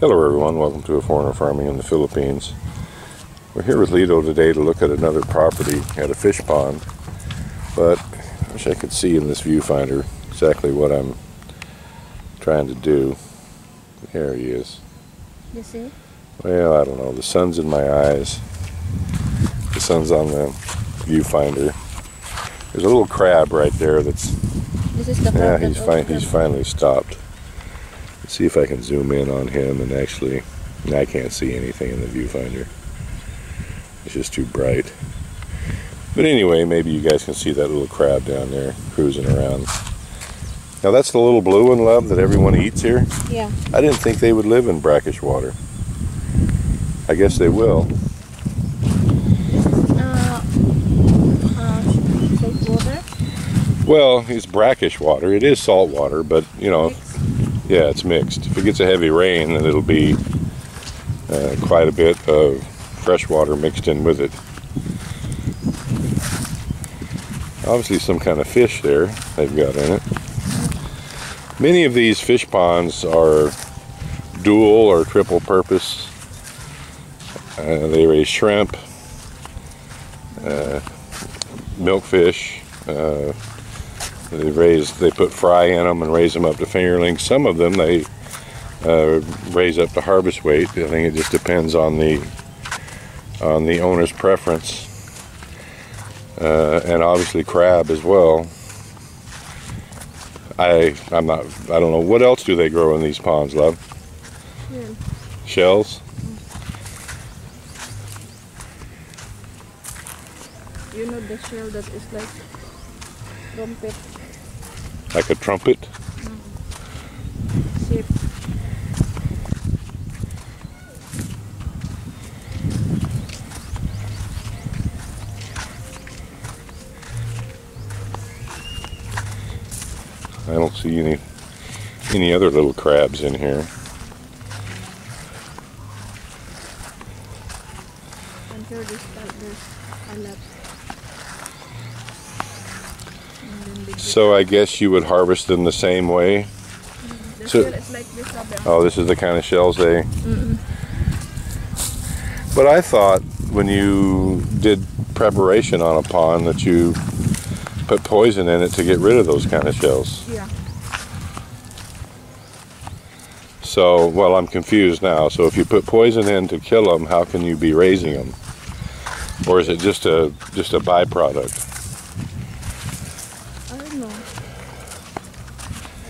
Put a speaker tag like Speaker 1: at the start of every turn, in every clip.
Speaker 1: Hello everyone, welcome to A Foreigner Farming in the Philippines. We're here with Lito today to look at another property at a fish pond, but I wish I could see in this viewfinder exactly what I'm trying to do. There he is.
Speaker 2: You see?
Speaker 1: Well, I don't know, the sun's in my eyes. The sun's on the viewfinder. There's a little crab right there that's...
Speaker 2: This is the crab.
Speaker 1: Yeah, he's finally stopped. Let's see if I can zoom in on him, and actually I can't see anything in the viewfinder. It's just too bright. But anyway, maybe you guys can see that little crab down there cruising around. Now that's the little blue one, love, that everyone eats here?
Speaker 2: Yeah.
Speaker 1: I didn't think they would live in brackish water. I guess they will.
Speaker 2: Salt water?
Speaker 1: Well, it's brackish water. It is salt water, but you know, yeah, it's mixed. If it gets a heavy rain, then it'll be quite a bit of fresh water mixed in with it. Obviously some kind of fish there they've got in it. Many of these fish ponds are dual or triple purpose. They raise shrimp, milkfish. They put fry in them and raise them up to fingerlings. Some of them they raise up to harvest weight. I think it just depends on the owner's preference, and obviously crab as well. I don't know, what else do they grow in these ponds, love?
Speaker 2: Yeah.
Speaker 1: Shells?
Speaker 2: You know the shell that is like trumpet?
Speaker 1: Like a trumpet?
Speaker 2: Shape.
Speaker 1: I don't see any other little crabs in here.
Speaker 2: And here there's scallops.
Speaker 1: So I guess you would harvest them the same way?
Speaker 2: The
Speaker 1: So,
Speaker 2: shell is like this.
Speaker 1: oh, this is the kind of shells they... But I thought when you did preparation on a pond that you put poison in it to get rid of those kind of shells.
Speaker 2: Yeah.
Speaker 1: So, well, I'm confused now. So if you put poison in to kill them, how can you be raising them? Or is it just a byproduct?
Speaker 2: I don't know. I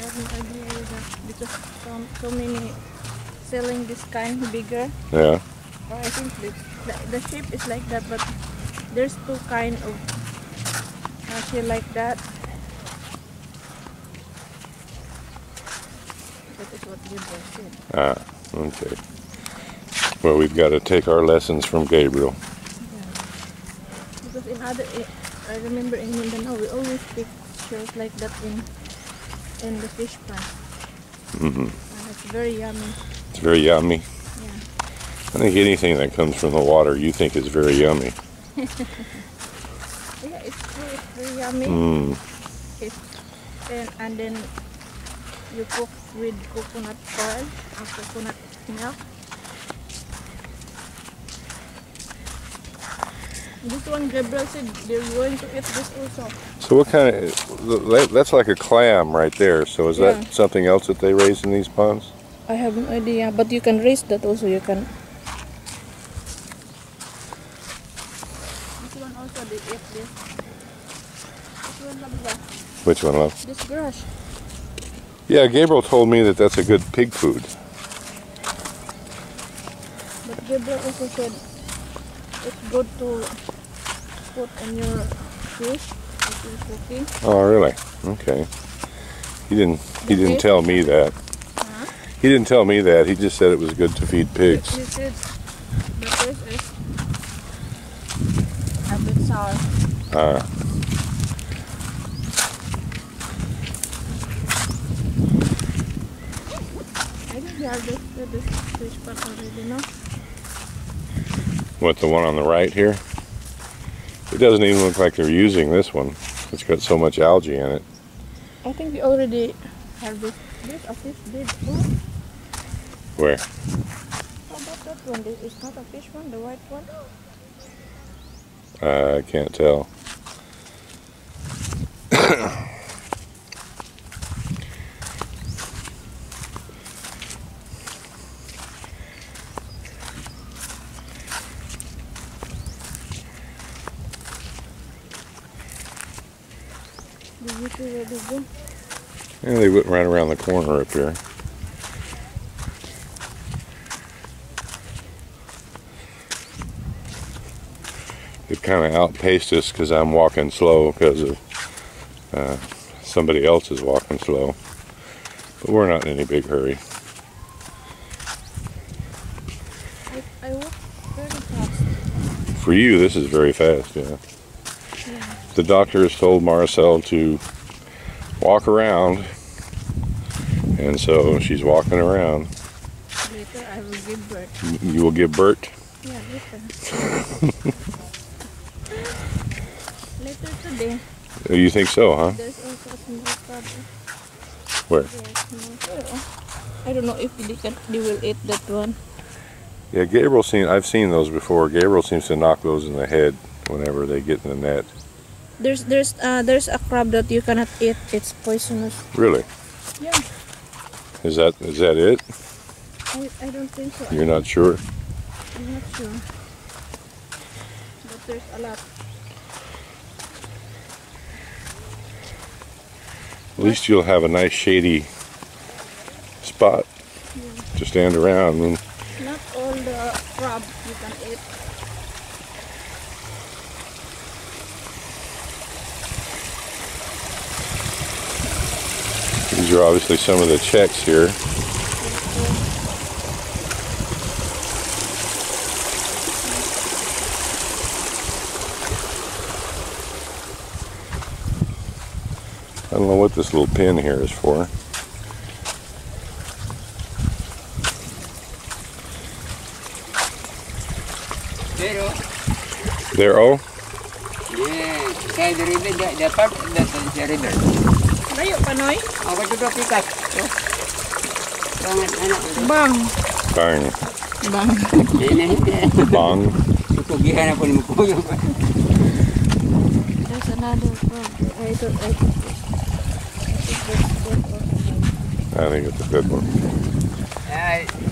Speaker 2: have no idea that because so many selling this kind bigger.
Speaker 1: Yeah.
Speaker 2: Or I think the shape is like that, but there's two kind of shell like that. That is what Gabriel said.
Speaker 1: Ah, okay. Well, we've got to take our lessons from Gabriel.
Speaker 2: Yeah. Because I remember in Mindanao, we always pick shells like that in the fish pond. And it's very yummy.
Speaker 1: It's very yummy.
Speaker 2: Yeah.
Speaker 1: I think anything that comes from the water you think is very yummy.
Speaker 2: Yeah, it's true. It's very yummy. And then you cook with coconut oil and coconut milk. This one, Gabriel said they're going to eat this also.
Speaker 1: So what kind of... That's like a clam right there. So is that something else that they raise in these ponds?
Speaker 2: I have no idea, but you can raise that also. You can. This one also, they eat this. This one, love.
Speaker 1: Which one, love?
Speaker 2: This brush.
Speaker 1: Yeah, Gabriel told me that that's a good pig food.
Speaker 2: But Gabriel also said it's good to put in your fish if you're cooking.
Speaker 1: Oh, really? Okay. He didn't tell me that.
Speaker 2: Huh?
Speaker 1: He didn't tell me that. He just said it was good to feed pigs.
Speaker 2: He said the fish is a bit sour. I think they harvested this fish pot already, no?
Speaker 1: What, the one on the right here? It doesn't even look like they're using this one. It's got so much algae in it.
Speaker 2: I think we already harvested this, at least did too.
Speaker 1: Where?
Speaker 2: How about that one? It's not a fish one, the white one.
Speaker 1: I can't tell.
Speaker 2: Did you see where they go?
Speaker 1: Yeah, they went right around the corner up here. It kind of outpaced us because I'm walking slow because of somebody else is walking slow. But we're not in any big hurry.
Speaker 2: I walk very fast.
Speaker 1: For you, this is very fast, yeah.
Speaker 2: Yeah.
Speaker 1: The doctor has told Marcel to walk around, and so she's walking around.
Speaker 2: Later I will give birth.
Speaker 1: You will give birth?
Speaker 2: Yeah, later. Later today.
Speaker 1: You think so, huh?
Speaker 2: There's also a small crab.
Speaker 1: Where?
Speaker 2: I don't know if they will eat that one.
Speaker 1: Yeah, I've seen those before. Gabriel seems to knock those in the head whenever they get in the net.
Speaker 2: There's a crab that you cannot eat. It's poisonous.
Speaker 1: Really?
Speaker 2: Yeah.
Speaker 1: Is that it?
Speaker 2: I don't think so.
Speaker 1: You're not sure?
Speaker 2: I'm not sure. But there's a lot.
Speaker 1: At least you'll have a nice shady spot to stand around. And
Speaker 2: Not all the crab you can eat.
Speaker 1: these are obviously some of the checks here. I don't know what this little pin here is for. There, oh?
Speaker 3: Yeah, kaya the river, the part that's the river.
Speaker 2: Layo pa, Noy?
Speaker 3: Ako juga pikas. Banget anak.
Speaker 2: Bang.
Speaker 1: Bang.
Speaker 2: Bang.
Speaker 1: Bang.
Speaker 3: Kugihan ako ni Mukuyo.
Speaker 2: There's another crab.
Speaker 1: I think it's a good one.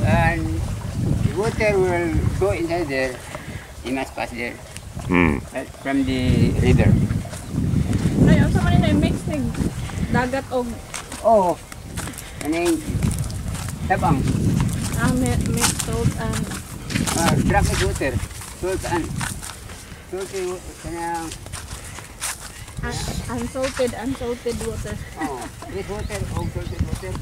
Speaker 3: And the water will go inside there. You must pass there. From the river.
Speaker 2: Ay, ang sama nila mix ng dagat o
Speaker 3: Oh, and then tabang.
Speaker 2: mix salt and
Speaker 3: Drop with water. Salt and
Speaker 2: unsalted water.
Speaker 3: Oh, with water, salted water.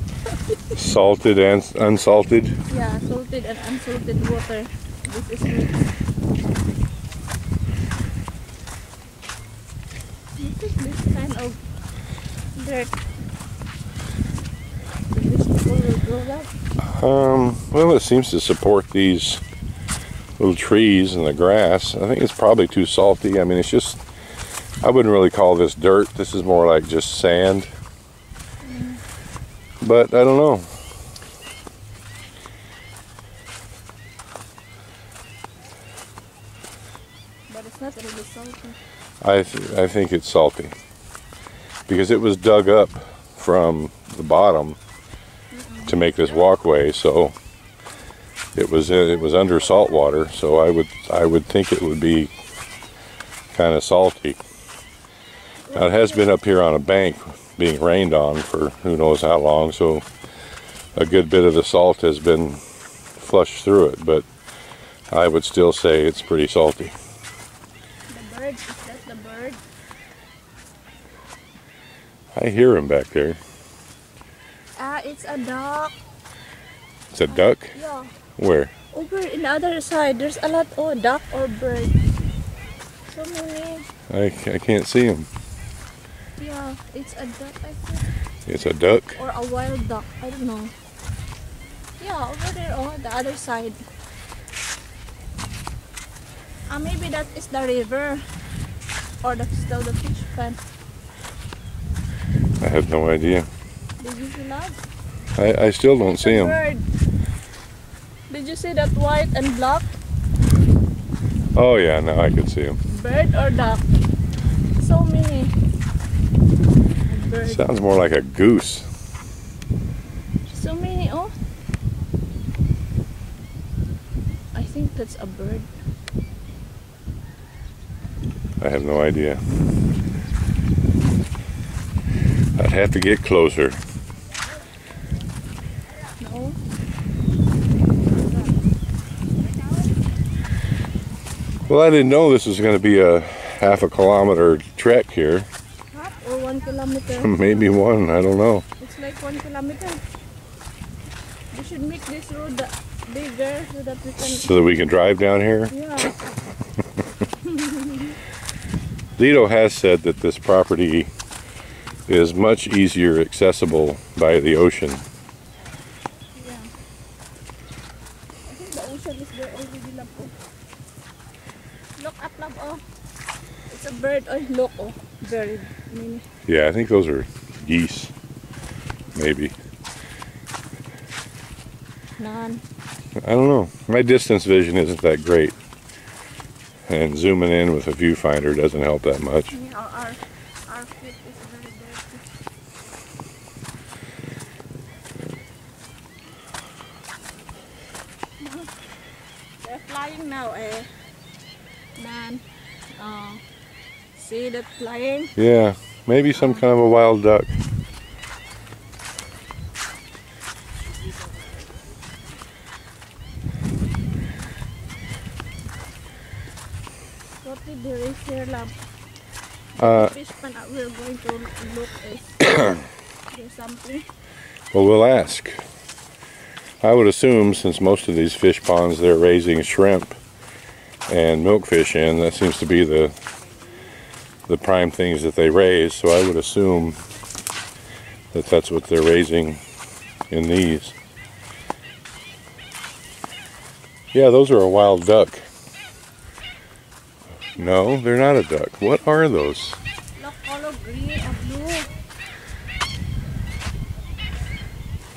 Speaker 1: Salted and unsalted?
Speaker 2: Yeah, salted and unsalted water. This is mixed. This kind of dirt. The vegetable will grow that.
Speaker 1: Well, it seems to support these little trees and the grass. I think it's probably too salty. I mean, it's just, I wouldn't really call this dirt. This is more like just sand. But I don't know.
Speaker 2: But it's not really salty.
Speaker 1: I think it's salty because it was dug up from the bottom to make this walkway, so it was under salt water. So I would think it would be kind of salty. Now it has been up here on a bank being rained on for who knows how long, so a good bit of the salt has been flushed through it, but I would still say it's pretty salty.
Speaker 2: The bird, is that the bird?
Speaker 1: I hear him back there.
Speaker 2: It's a duck.
Speaker 1: It's a duck?
Speaker 2: Yeah.
Speaker 1: Where?
Speaker 2: Over in the other side, there's a lot of duck or bird. So many.
Speaker 1: I can't see him.
Speaker 2: Yeah, it's a duck, I think.
Speaker 1: It's a duck?
Speaker 2: Or a wild duck, I don't know. Yeah, over there on the other side. Maybe that is the river. Or that's still the fish pond.
Speaker 1: I have no idea.
Speaker 2: Did you see that?
Speaker 1: I still don't see him.
Speaker 2: Bird. Did you see that white and black
Speaker 1: Oh yeah, now I can see them.
Speaker 2: bird or duck? So many. Bird.
Speaker 1: Sounds more like a goose.
Speaker 2: So many. Oh, I think that's a bird.
Speaker 1: I have no idea. I'd have to get closer.
Speaker 2: No.
Speaker 1: Well, I didn't know this was going to be a half a kilometer trek here.
Speaker 2: Half or 1 kilometer?
Speaker 1: Maybe one, I don't know.
Speaker 2: It's like 1 kilometer. We should make this road bigger so that we can.
Speaker 1: So that we can drive down here.
Speaker 2: Yeah.
Speaker 1: Lito has said that this property is much easier accessible by the ocean.
Speaker 2: Yeah. I think the ocean is there already, love. Oh. Look up, love. Oh, it's a bird. Oh, look. Oh, very many.
Speaker 1: Yeah, I think those are geese. Maybe.
Speaker 2: None.
Speaker 1: I don't know. My distance vision isn't that great. And zooming in with a viewfinder doesn't help that much.
Speaker 2: Yeah, our feet is very dirty. They're flying now, eh? Man. See that flying?
Speaker 1: Yeah, maybe some kind of a wild duck.
Speaker 2: What did they raise here, love? Fishpond we're going to look is there's something.
Speaker 1: Well, we'll ask. I would assume, since most of these fish ponds they're raising shrimp and milkfish in, that seems to be the prime things that they raise, so I would assume that that's what they're raising in these. Yeah, those are a wild duck. No, they're not a duck. What are those?
Speaker 2: Look, color green or blue.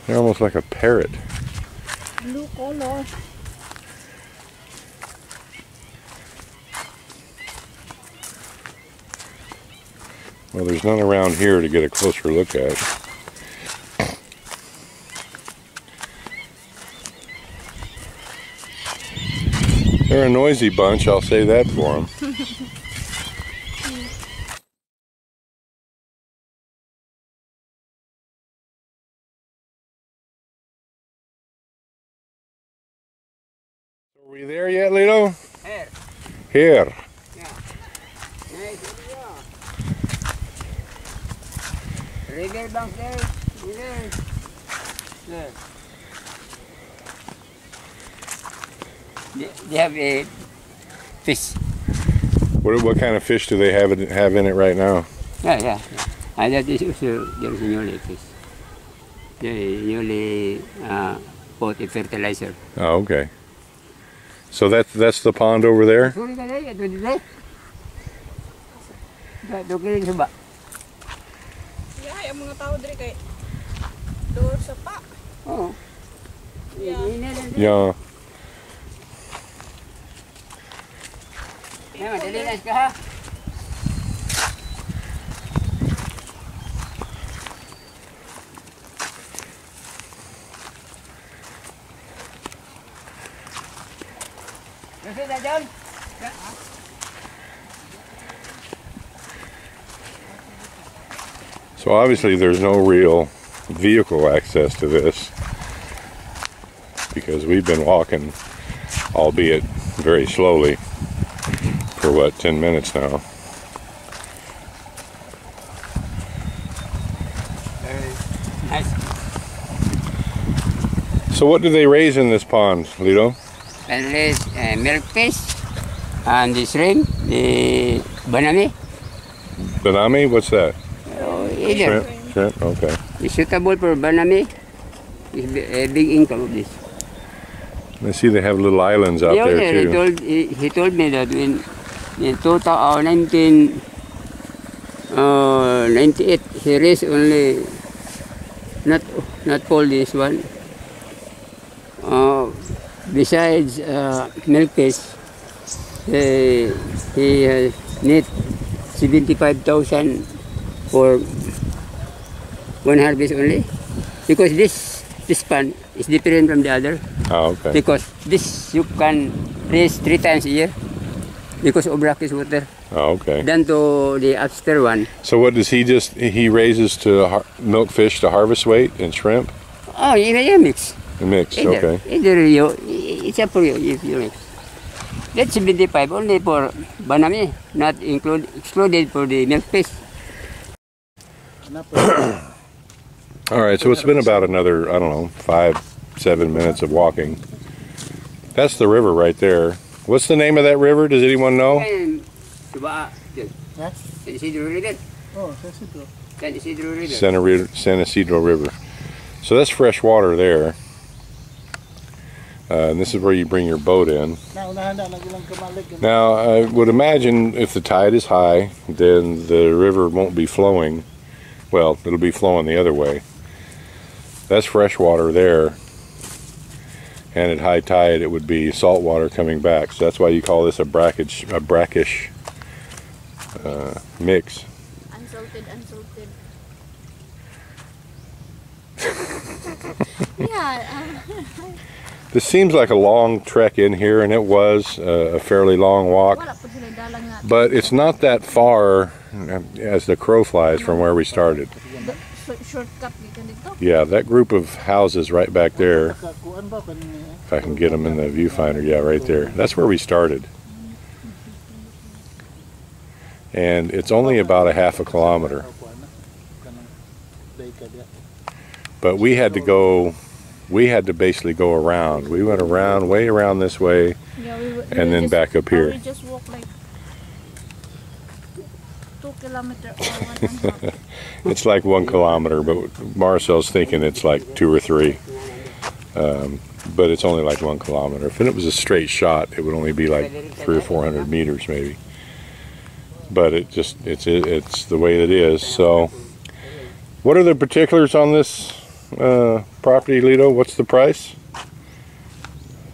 Speaker 1: They're almost like a parrot.
Speaker 2: Blue color.
Speaker 1: Well, there's none around here to get a closer look at. They're a noisy bunch, I'll say that for them. Are we there yet, Lito?
Speaker 3: Here.
Speaker 1: Here.
Speaker 3: Yeah. Nice area. River bank there. There. There. They have a fish.
Speaker 1: What kind of fish do they have in it right now?
Speaker 3: Yeah. And that is also there is a newly fish. They newly put a fertilizer.
Speaker 1: Oh, okay. So that's the pond over there?
Speaker 2: Yeah, yung mga tao diri kay door sa pa.
Speaker 3: Oh.
Speaker 1: Yeah.
Speaker 3: Yeah, dililas ka ha. Kasi na dyan.
Speaker 1: So obviously there's no real vehicle access to this because we've been walking, albeit very slowly, for what, 10 minutes now.
Speaker 3: Nice.
Speaker 1: So what do they raise in this pond, Lito?
Speaker 3: And there's milk fish and the shrimp, the banami.
Speaker 1: Banami? What's that?
Speaker 3: Either.
Speaker 1: Shrimp? Okay.
Speaker 3: It's suitable for banami. It's a big income of this.
Speaker 1: I see they have little islands out there too.
Speaker 3: He told me that in 1998 he raised only not all this one. besides milkfish, he need 75,000 for one harvest only, because this pond is different from the other.
Speaker 1: Oh, okay.
Speaker 3: Because this you can raise 3 times a year because of brackish water.
Speaker 1: Oh, okay.
Speaker 3: Then to the upstairs one.
Speaker 1: So what does he raises to milk fish to harvest weight and shrimp?
Speaker 3: Oh, you mix.
Speaker 1: Mixed,
Speaker 3: Either,
Speaker 1: okay.
Speaker 3: Either it's up for you if you mix. That's 75 only for banami, not excluded for the milk fish.
Speaker 1: All right, so it's been about another, I don't know, 5-7 minutes of walking. That's the river right there. What's the name of that river? Does anyone know? San Isidro River. So that's fresh water there. And this is where you bring your boat in. Now, I would imagine if the tide is high, then the river won't be flowing. Well, it'll be flowing the other way. That's fresh water there. And at high tide, it would be salt water coming back. So that's why you call this a brackish mix.
Speaker 2: Unsalted. Yeah.
Speaker 1: This seems like a long trek in here, and it was a fairly long walk. But it's not that far as the crow flies from where we started.
Speaker 2: Shortcut dito.
Speaker 1: Yeah, that group of houses right back there, if I can get them in the viewfinder, yeah, right there. That's where we started. And it's only about a half a kilometer. But we had to basically go around. We went around, way around this way, and then back up here.
Speaker 2: We just walked like 2 kilometers or 1.5.
Speaker 1: It's like 1 kilometer, but Marcel's thinking it's like 2 or 3. But it's only like 1 kilometer. If it was a straight shot, it would only be like 300 or 400 meters maybe. But it's the way it is. So, what are the particulars on this property, Lito? What's the price?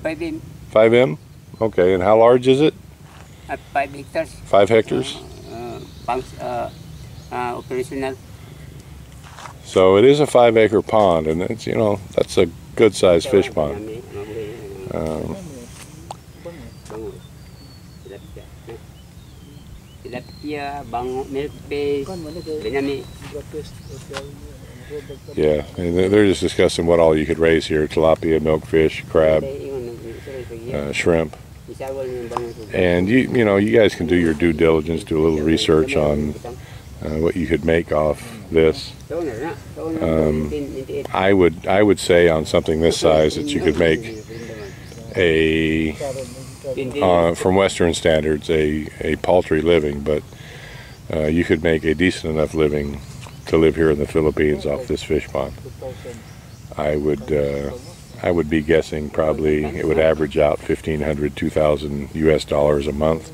Speaker 3: 5M.
Speaker 1: 5M? Okay, and how large is it?
Speaker 3: 5 hectares.
Speaker 1: 5 hectares?
Speaker 3: Operational.
Speaker 1: So it is a 5-acre pond, and it's, that's a good sized fish pond. Yeah, and they're just discussing what all you could raise here: tilapia, milkfish, crab, shrimp. And you guys can do your due diligence, do a little research on what you could make off this. I would say on something this size that you could make from Western standards, a paltry living, but you could make a decent enough living to live here in the Philippines off this fish pond. I would be guessing probably it would average out $1,500, $2,000 US dollars a month.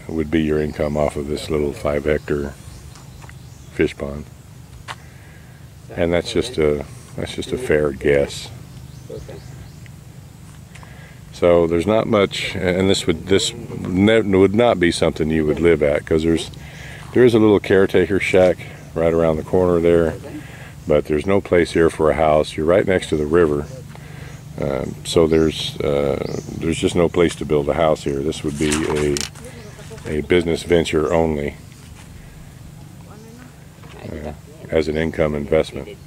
Speaker 1: It would be your income off of this little 5-hectare fish pond, and that's just a fair guess. So there's not much, and this would not be something you would live at, because there is a little caretaker shack right around the corner there, but there's no place here for a house. You're right next to the river, so there's just no place to build a house here. This would be a business venture only, as an income investment.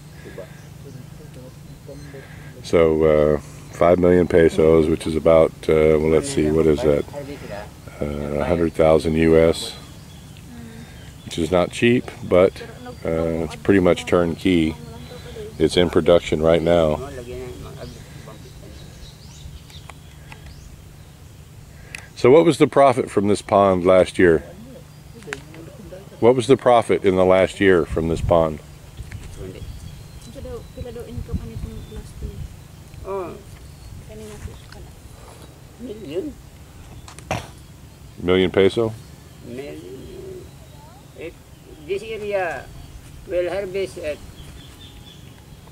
Speaker 1: So 5 million pesos, which is about, well, let's see, what is that? 100,000 US, which is not cheap, but it's pretty much turnkey. It's in production right now. So what was the profit from this pond last year? What was the profit in the last year from this pond? Million peso?
Speaker 3: If this area will harvest at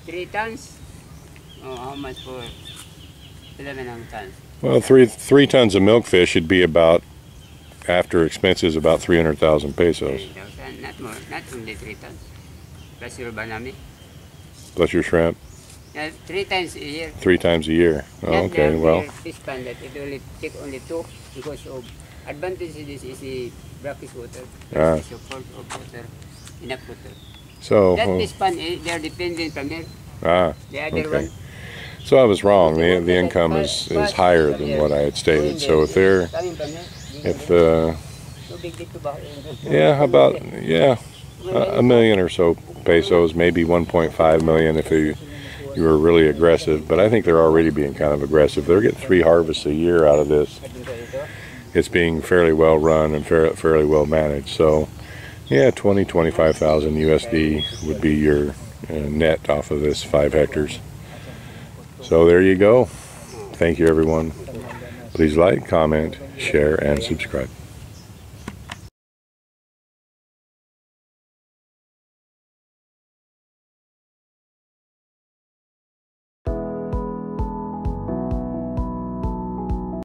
Speaker 3: 3 tons, how much for 11 ang tons.
Speaker 1: Well, three tons of milkfish should be about, after expenses, about 300,000 pesos.
Speaker 3: 3,000, not more, not only 3 tons. Plus your banami.
Speaker 1: Plus your shrimp.
Speaker 3: 3 times a year.
Speaker 1: 3 times a year. Oh, okay, well.
Speaker 3: Fishpond that it only take only 2 because of advantage of this is the brackish water.
Speaker 1: Ah.
Speaker 3: Support of water, enough water.
Speaker 1: So.
Speaker 3: That fishpond, they are dependent from here.
Speaker 1: Ah.
Speaker 3: The other
Speaker 1: Okay.
Speaker 3: one.
Speaker 1: So I was wrong. The income is higher than what I had stated. So if they're, yeah, about, yeah, a million or so pesos, maybe 1.5 million if you were really aggressive. But I think they're already being kind of aggressive. They're getting 3 harvests a year out of this. It's being fairly well run and fairly well managed. So yeah, 25,000 USD would be your net off of this 5 hectares. So there you go. Thank you, everyone. Please like, comment, share, and subscribe.